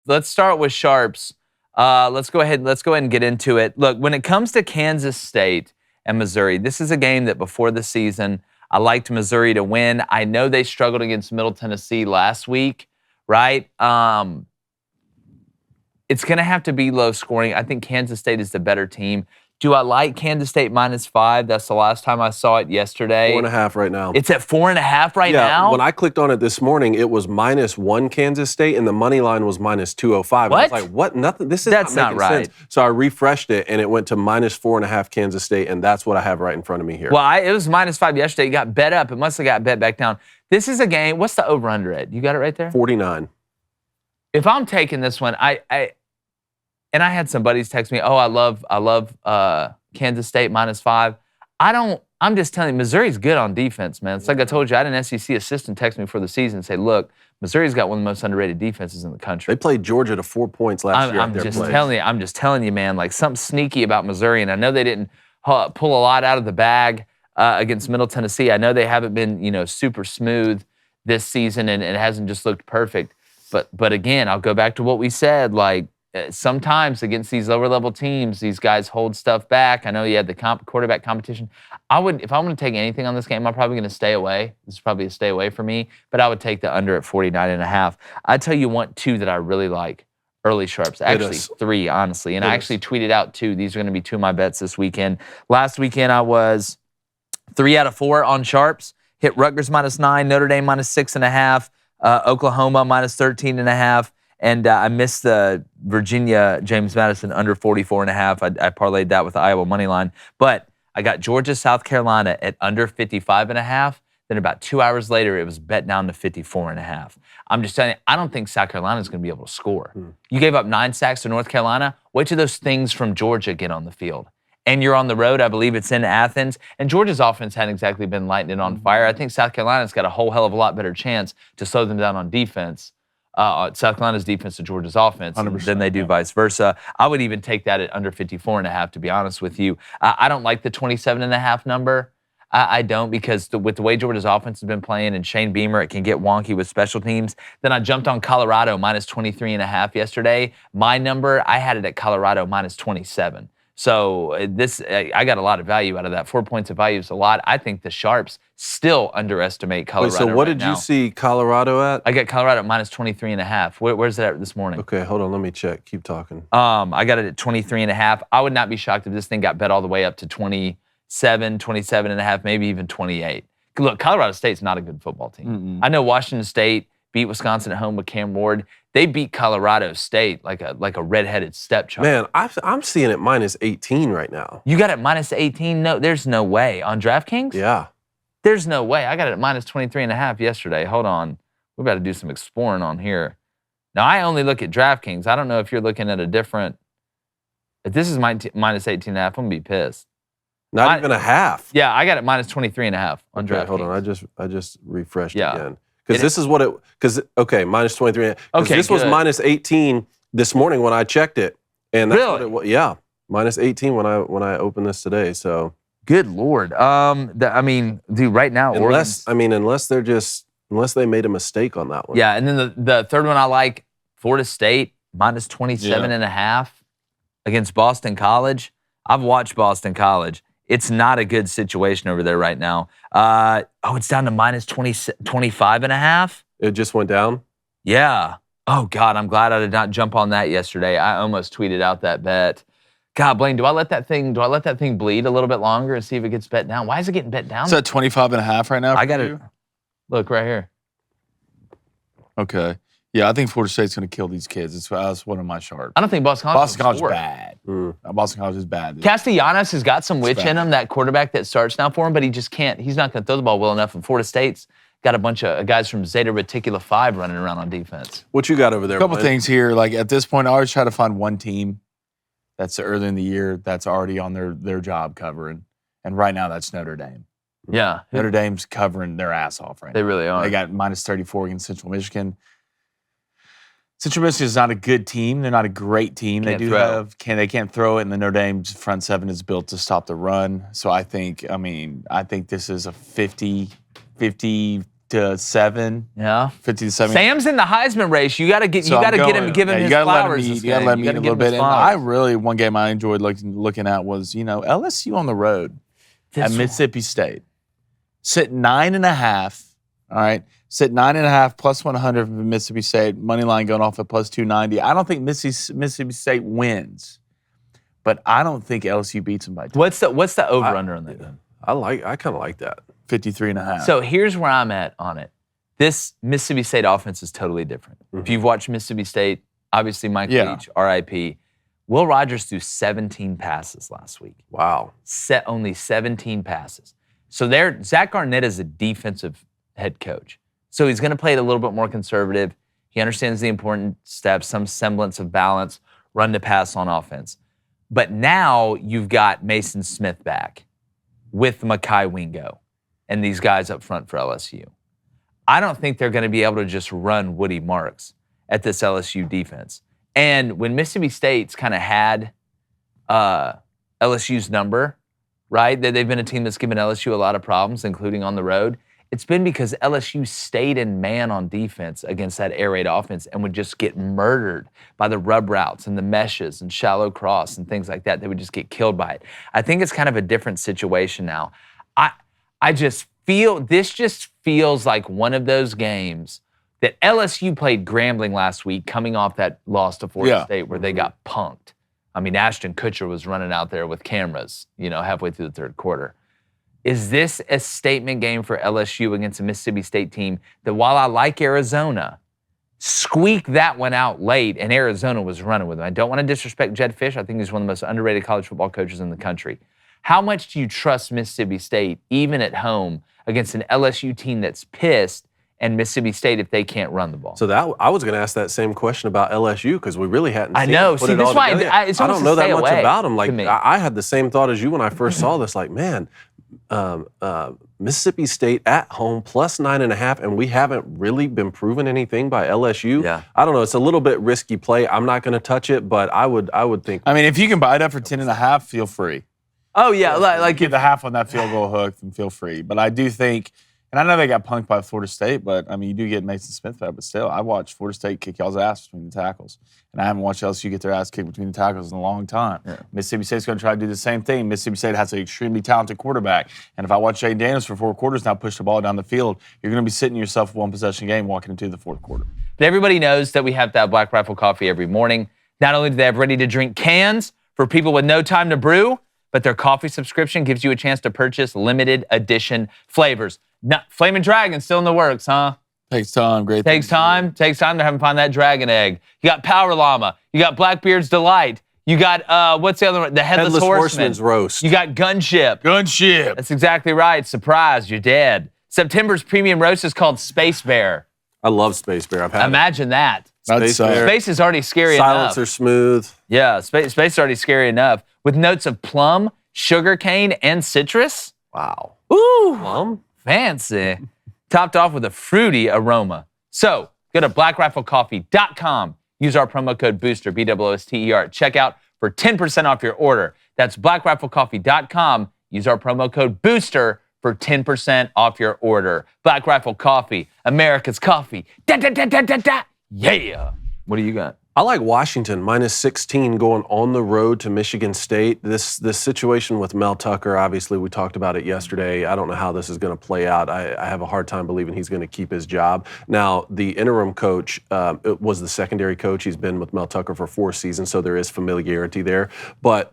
let's start with Sharps. Let's go ahead and get into it. Look, when it comes to Kansas State and Missouri, this is a game that before the season, I liked Missouri to win. I know they struggled against Middle Tennessee last week, right? It's going to have to be low scoring. I think Kansas State is the better team. Do I like Kansas State -5? That's the last time I saw it yesterday. 4.5 right now. It's at 4.5 right now? Yeah, when I clicked on it this morning, it was -1 Kansas State, and the money line was -205. What? I was like, what? Nothing. That's not right. sense. So I refreshed it, and it went to -4.5 Kansas State, and that's what I have right in front of me here. Well, it was -5 yesterday. It got bet up. It must have got bet back down. This is a game. What's the over-under at? You got it right there? 49. If I'm taking this one, I had some buddies text me, I love Kansas State -5. I'm just telling you, Missouri's good on defense, man. It's like I told you, I had an SEC assistant text me for the season and say, look, Missouri's got one of the most underrated defenses in the country. They played Georgia to 4 points last year. I'm just telling you, man, like something sneaky about Missouri. And I know they didn't pull a lot out of the bag against Middle Tennessee. I know they haven't been, super smooth this season, and it hasn't just looked perfect. But again, I'll go back to what we said, like, sometimes against these lower level teams, these guys hold stuff back. I know you had the quarterback competition. If I'm going to take anything on this game, I'm probably going to stay away. This is probably a stay away for me, but I would take the under at 49.5. I tell you two that I really like, early sharps. Actually, 3, honestly. And I actually tweeted out 2. These are going to be 2 of my bets this weekend. Last weekend, I was 3 out of 4 on sharps. Hit Rutgers -9, Notre Dame -6.5, Oklahoma -13.5. And I missed the Virginia James Madison under 44.5. I parlayed that with the Iowa money line. But I got Georgia, South Carolina at under 55.5. Then about 2 hours later, it was bet down to 54.5. I'm just telling you, I don't think South Carolina is going to be able to score. You gave up 9 sacks to North Carolina. Wait till those things from Georgia get on the field. And you're on the road. I believe it's in Athens. And Georgia's offense hadn't exactly been lighting it on fire. I think South Carolina's got a whole hell of a lot better chance to slow them down on defense. South Carolina's defense to Georgia's offense than they do vice versa. I would even take that at under 54.5, to be honest with you. I don't like the 27.5 number. I don't, because with the way Georgia's offense has been playing and Shane Beamer, it can get wonky with special teams. Then I jumped on Colorado -23.5 yesterday. My number, I had it at Colorado -27. So I got a lot of value out of that. 4 points of value is a lot. I think the sharps still underestimate Colorado. Wait, so what did you see Colorado at? I got Colorado at -23.5. Where's that at this morning? Okay, hold on. Let me check. Keep talking. I got it at 23.5. I would not be shocked if this thing got bet all the way up to 27.5, maybe even 28. Look, Colorado State's not a good football team. I know Washington State beat Wisconsin at home with Cam Ward. They beat Colorado State like a redheaded stepchild. Man, I'm seeing it -18 right now. You got it -18? No, there's no way. On DraftKings? Yeah. There's no way. I got it at -23.5 yesterday. Hold on. We're about to do some exploring on here. Now, I only look at DraftKings. I don't know if you're looking at a different. If this is -18.5, I'm going to be pissed. Not even a half. Yeah, I got it -23.5 on DraftKings. Hold on. I just refreshed again. Because this is what it, -23. Okay, this was -18 this morning when I checked it. And that's what it was. Yeah, -18 when I opened this today. So good Lord. Dude, right now, unless they made a mistake on that one. Yeah, and then the third one I like, Florida State -27.5 against Boston College. I've watched Boston College. It's not a good situation over there right now. It's down to -25.5. It just went down? Yeah. Oh, God, I'm glad I did not jump on that yesterday. I almost tweeted out that bet. God, Blaine, do I let that thing bleed a little bit longer and see if it gets bet down? Why is it getting bet down? It's at 25.5 right now. I got it. Look right here. Okay. Yeah, I think Florida State's going to kill these kids. That's one of my sharps. I don't think Boston College is bad. Boston College is bad. Castellanos has got some witch in him, that quarterback that starts now for him, but he just can't. He's not going to throw the ball well enough. And Florida State's got a bunch of guys from Zeta Reticula 5 running around on defense. What you got over there? A couple things here. Like at this point, I always try to find one team that's early in the year that's already on their job covering. And right now, that's Notre Dame. Yeah. Notre Dame's covering their ass off right now. They really are. They got -34 against Central Michigan. Central Michigan is not a good team. They're not a great team. They can't throw it, and the Notre Dame's front seven is built to stop the run. So I think this is a 50 to 7. Yeah. 50 to 7. Sam's in the Heisman race. You got to give him his flowers. You got to let him eat a little bit. And one game I enjoyed looking at was, LSU on the road at Mississippi State. Sit 9.5. All right. Sit 9.5 plus 100 for Mississippi State. Money line going off at plus 290. I don't think Mississippi State wins, but I don't think LSU beats them by 10. What's the over under on that game? I kind of like that. 53.5. So here's where I'm at on it. This Mississippi State offense is totally different. If you've watched Mississippi State, obviously Mike Leach, RIP. Will Rogers threw 17 passes last week. Wow. Only 17 passes. So Zach Garnett is a defensive head coach. So he's going to play it a little bit more conservative. He understands the important steps, some semblance of balance, run to pass on offense. But now you've got Mason Smith back with Mekhi Wingo and these guys up front for LSU. I don't think they're going to be able to just run Woody Marks at this LSU defense. And when Mississippi State's kind of had LSU's number, right, that they've been a team that's given LSU a lot of problems, including on the road, it's been because LSU stayed in man on defense against that air raid offense and would just get murdered by the rub routes and the meshes and shallow cross and things like that. They would just get killed by it. I think it's kind of a different situation now. I just feel, this just feels like one of those games that LSU played Grambling last week coming off that loss to Florida State where they got punked. I mean, Ashton Kutcher was running out there with cameras, halfway through the third quarter. Is this a statement game for LSU against a Mississippi State team that, while I like Arizona, squeaked that one out late and Arizona was running with them? I don't want to disrespect Jed Fish. I think he's one of the most underrated college football coaches in the country. How much do you trust Mississippi State, even at home, against an LSU team that's pissed and Mississippi State if they can't run the ball? So I was going to ask that same question about LSU because we really hadn't seen them put it all together. I don't know that much about them. Like I had the same thought as you when I first saw this. Like, man, Mississippi State at home plus 9.5, and we haven't really been proven anything by LSU. Yeah. I don't know. It's a little bit risky play. I'm not going to touch it, but I would think. I mean, if you can buy it up for 10.5, feel free. Oh yeah, like get the half on that field goal hook, and feel free. But I do think, and I know they got punked by Florida State, but I mean, you do get Mason Smith back. But still, I watched Florida State kick y'all's ass between the tackles, and I haven't watched LSU get their ass kicked between the tackles in a long time. Yeah. Mississippi State's going to try to do the same thing. Mississippi State has an extremely talented quarterback, and if I watch Jay Daniels for 4 quarters now push the ball down the field, you're going to be sitting yourself one possession game walking into the 4th quarter. But everybody knows that we have to have Black Rifle coffee every morning. Not only do they have ready-to-drink cans for people with no time to brew, but their coffee subscription gives you a chance to purchase limited edition flavors. Flamin' Dragon still in the works, huh? Takes time. Takes time to have them find that dragon egg. You got Power Llama. You got Blackbeard's Delight. You got, what's the other one? The Headless Horseman's Roast. You got Gunship. That's exactly right. Surprise, you're dead. September's premium roast is called Space Bear. I love Space Bear. Imagine that. Space is already scary enough. Silencer smooth. Yeah, Space is already scary enough. With notes of plum, sugarcane, and citrus. Wow. Ooh. Plum? Fancy. Topped off with a fruity aroma. So, go to blackriflecoffee.com. Use our promo code BOOSTER, BOOSTER, at checkout for 10% off your order. That's blackriflecoffee.com. Use our promo code BOOSTER for 10% off your order. Black Rifle Coffee, America's coffee. Da, da, da, da, da, da. Yeah. What do you got? I like Washington, minus 16 going on the road to Michigan State. This situation with Mel Tucker, obviously we talked about it yesterday. I don't know how this is going to play out. I have a hard time believing he's going to keep his job. Now, the interim coach was the secondary coach. He's been with Mel Tucker for 4 seasons, so there is familiarity there. But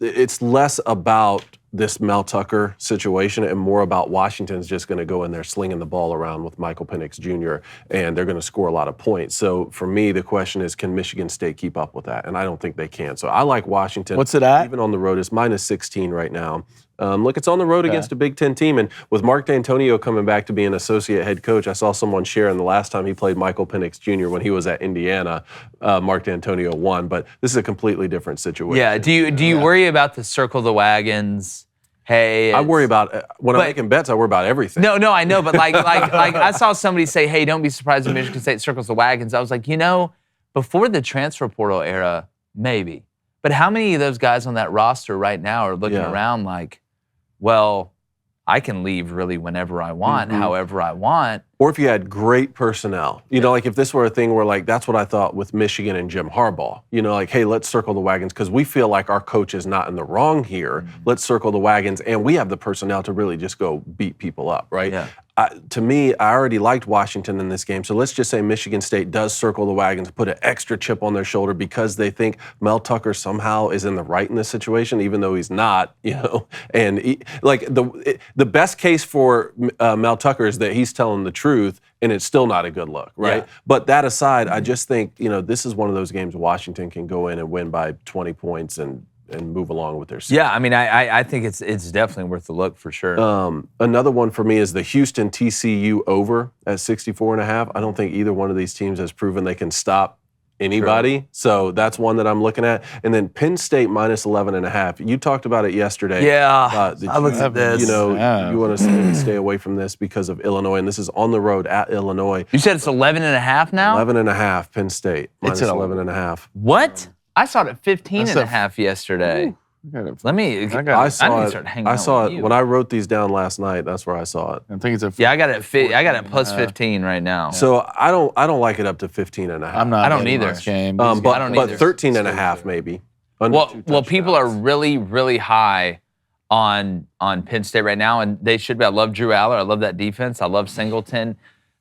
it's less about this Mel Tucker situation and more about Washington's just going to go in there slinging the ball around with Michael Penix Jr. and they're going to score a lot of points. So for me, the question is, can Michigan State keep up with that? And I don't think they can. So I like Washington. What's it at? Even on the road, it's minus 16 right now. Look, it's on the road against a Big Ten team. And with Mark D'Antonio coming back to be an associate head coach, I saw someone sharing the last time he played Michael Penix Jr. when he was at Indiana, Mark D'Antonio won. But this is a completely different situation. Yeah. Do you worry about the circle the wagons? Hey, I worry about when I'm making bets. I worry about everything. No, I know, but like I saw somebody say, "Hey, don't be surprised if Michigan State circles the wagons." I was like, before the transfer portal era, maybe. But how many of those guys on that roster right now are looking around like, well, I can leave really whenever I want, however I want. Or if you had great personnel. You know, like if this were a thing where like that's what I thought with Michigan and Jim Harbaugh. You know, like, hey, let's circle the wagons because we feel like our coach is not in the wrong here. Let's circle the wagons, and we have the personnel to really just go beat people up, right? Yeah. To me, I already liked Washington in this game. So let's just say Michigan State does circle the wagons, put an extra chip on their shoulder because they think Mel Tucker somehow is in the right in this situation, even though he's not, you know. And the best case for Mel Tucker is that he's telling the truth, and it's still not a good look, right? Yeah. But that aside, I just think, you know, this is one of those games Washington can go in and win by 20 points and move along with their season. Yeah, I mean, I think it's definitely worth the look for sure. Another one for me is the Houston TCU over at 64.5. I don't think either one of these teams has proven they can stop anybody. True. So that's one that I'm looking at. And then Penn State minus 11.5. You talked about it yesterday. Yeah, I looked at this. You know, you want to stay away from this because of Illinois, and this is on the road at Illinois. You said it's 11.5 now? 11.5 Penn State minus It's 11.5. What? I saw it at 15.5 yesterday. Let me. I saw need to it. start hanging I out saw with it you. when I wrote these down last night. That's where I saw it. I think it's a. Yeah, I got it. I got it plus 15 right now. So I don't like it up to 15.5. I'm not. I don't betting either. this game. But I don't either. 13.5 maybe. Under two Well, people are touchdowns. really, really high on Penn State right now, and they should be. I love Drew Aller. I love that defense. I love Singleton.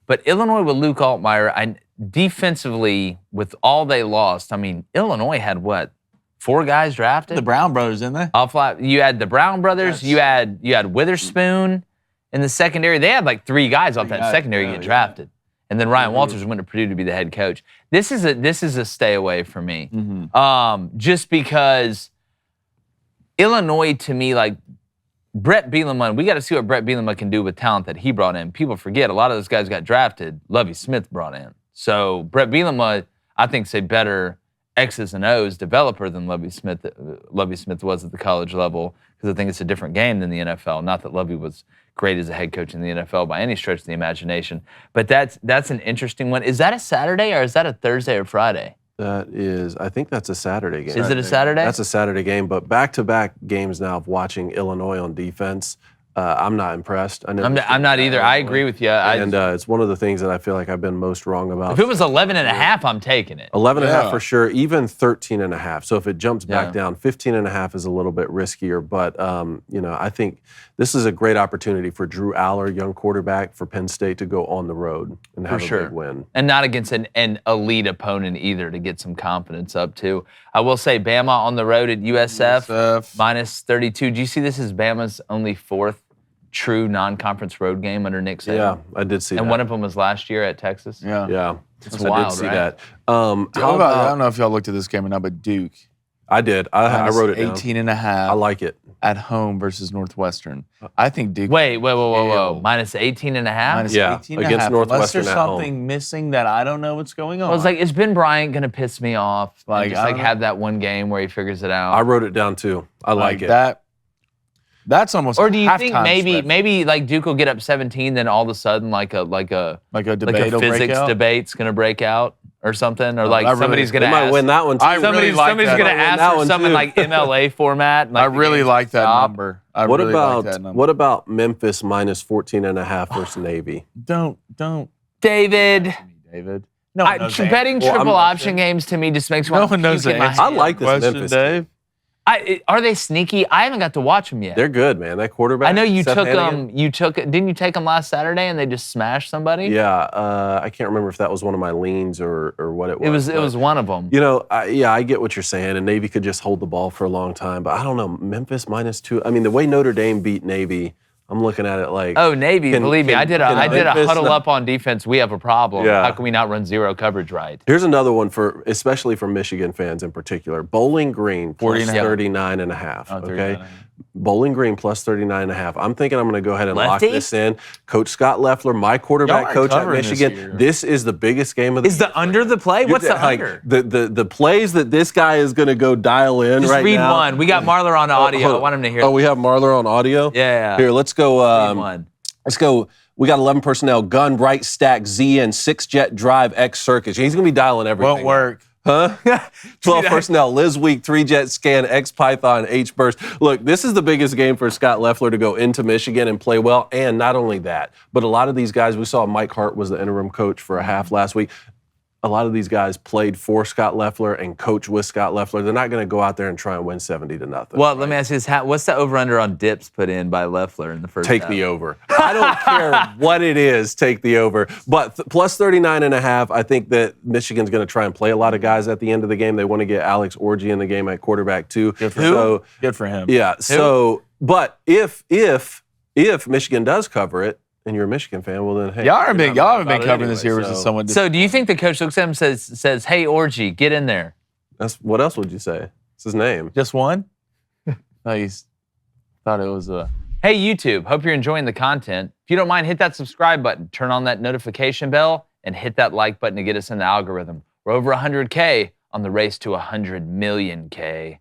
But Illinois with Luke Altmaier, defensively, with all they lost, I mean, Illinois had what? 4 guys drafted? The Brown brothers, didn't they? You had the Brown brothers. Yes. You had Witherspoon in the secondary. They had like 3 guys off that guys, secondary yeah, get yeah. drafted. And then Ryan Walters went to Purdue to be the head coach. This is a stay away for me. Just because Illinois, to me, like Brett Bielema, we got to see what Brett Bielema can do with talent that he brought in. People forget a lot of those guys got drafted. Lovie Smith brought in. So Brett Bielema, I think, is a better X's and O's developer than Lovie Smith was at the college level, because I think it's a different game than the NFL. Not that Lovie was great as a head coach in the NFL by any stretch of the imagination, but that's an interesting one. Is that a Saturday or is that a Thursday or Friday? That is, I think that's a Saturday game. Is it a Saturday? That's a Saturday game, but back-to-back games now of watching Illinois on defense. I'm not impressed. I'm not either. I agree with you. It's one of the things that I feel like I've been most wrong about. If it was 11.5, I'm taking it. 11.5 for sure, even 13.5. So if it jumps back Yeah. down, 15.5 is a little bit riskier. But, you know, I think this is a great opportunity for Drew Aller, young quarterback for Penn State, to go on the road and have a big win. And not against an elite opponent either, to get some confidence up too. I will say Bama on the road at USF. minus 32. Do you see this is Bama's only 4th true non-conference road game under Nick Saban? Yeah, I did see that. And one of them was last year at Texas. Yeah. It's I wild, did see right? that. How about, I don't know if y'all looked at this game or not, but Duke. I did. I wrote it down. 18.5. I like it. At home versus Northwestern. I think Duke. Wait, whoa. Minus 18.5? Minus Yeah, 18 against Unless Northwestern there's at home. something missing that I don't know what's going on. I was like, is Ben Bryant going to piss me off? Like, And just I like don't have that one game where he figures it out? I wrote it down too. I like it. That's almost. Or do you a think halftime maybe like Duke will get up 17, then all of a sudden like a debate will break physics out? debate's going to break out or something, or like I really- somebody's going They to might ask. win that one too. I really like somebody's that. going to Might ask that for one something too. like MLA format. Like I the really game's like that stop. number. I What really about like that number. what about Memphis minus 14.5 versus Navy? Don't David? David. No, one knows the Betting answer. triple option games to me just makes me No want one to knows puke the in my answer. I hand. like this Question, Memphis Dave. Are they sneaky? I haven't got to watch them yet. They're good, man. That quarterback. I know you Seth took Hannigan. them. Didn't you take them last Saturday and they just smashed somebody? Yeah, I can't remember if that was one of my leans or what it was. It was one of them. You know, I get what you're saying, and Navy could just hold the ball for a long time, but I don't know. Memphis minus 2. I mean, the way Notre Dame beat Navy, I'm looking at it like. Oh, Navy, believe me, I did a Memphis huddle not- up on defense. We have a problem. Yeah. How can we not run zero coverage right? Here's another one especially for Michigan fans in particular. Bowling Green plus 39.5. Oh, Okay. Bowling Green plus 39.5. I'm thinking I'm going to go ahead and Lefty? lock this in. Coach Scott Leffler, my quarterback Y'all coach at covering this Michigan. year. This is the biggest game of the Is the under the play? What's the like, under? The plays that this guy is going to go dial in Just right read now. one. We got Marler on audio. hold I on. want him to hear. Oh, we have Marler on audio? Yeah. Here, let's go. Read one. Let's go. We got 11 personnel. Gun, right stack, ZN, 6-jet drive, X circuit. He's going to be dialing everything. Won't work. Huh? 12 personnel, Liz Week, 3-jet scan, X Python, H burst. Look, this is the biggest game for Scott Loeffler to go into Michigan and play well. And not only that, but a lot of these guys, we saw Mike Hart was the interim coach for a half last week. A lot of these guys played for Scott Loeffler and coach with Scott Loeffler. They're not going to go out there and try and win 70-0. Well, let me ask you this. What's the over-under on dips put in by Loeffler in the first Take half? the over. I don't care what it is, take the over. But plus 39.5, I think that Michigan's going to try and play a lot of guys at the end of the game. They want to get Alex Orji in the game at quarterback too. Good for him. Good for him. Yeah. So, but if Michigan does cover it, and you're a Michigan fan, well then, hey. Y'all haven't been covering anyway, this year versus someone. So do you think the coach looks at him and says, hey, Orgy, get in there? What else would you say? It's his name. Just one? I thought it was a... Hey, YouTube, hope you're enjoying the content. If you don't mind, hit that subscribe button, turn on that notification bell, and hit that like button to get us in the algorithm. We're over 100K on the race to 100 million K.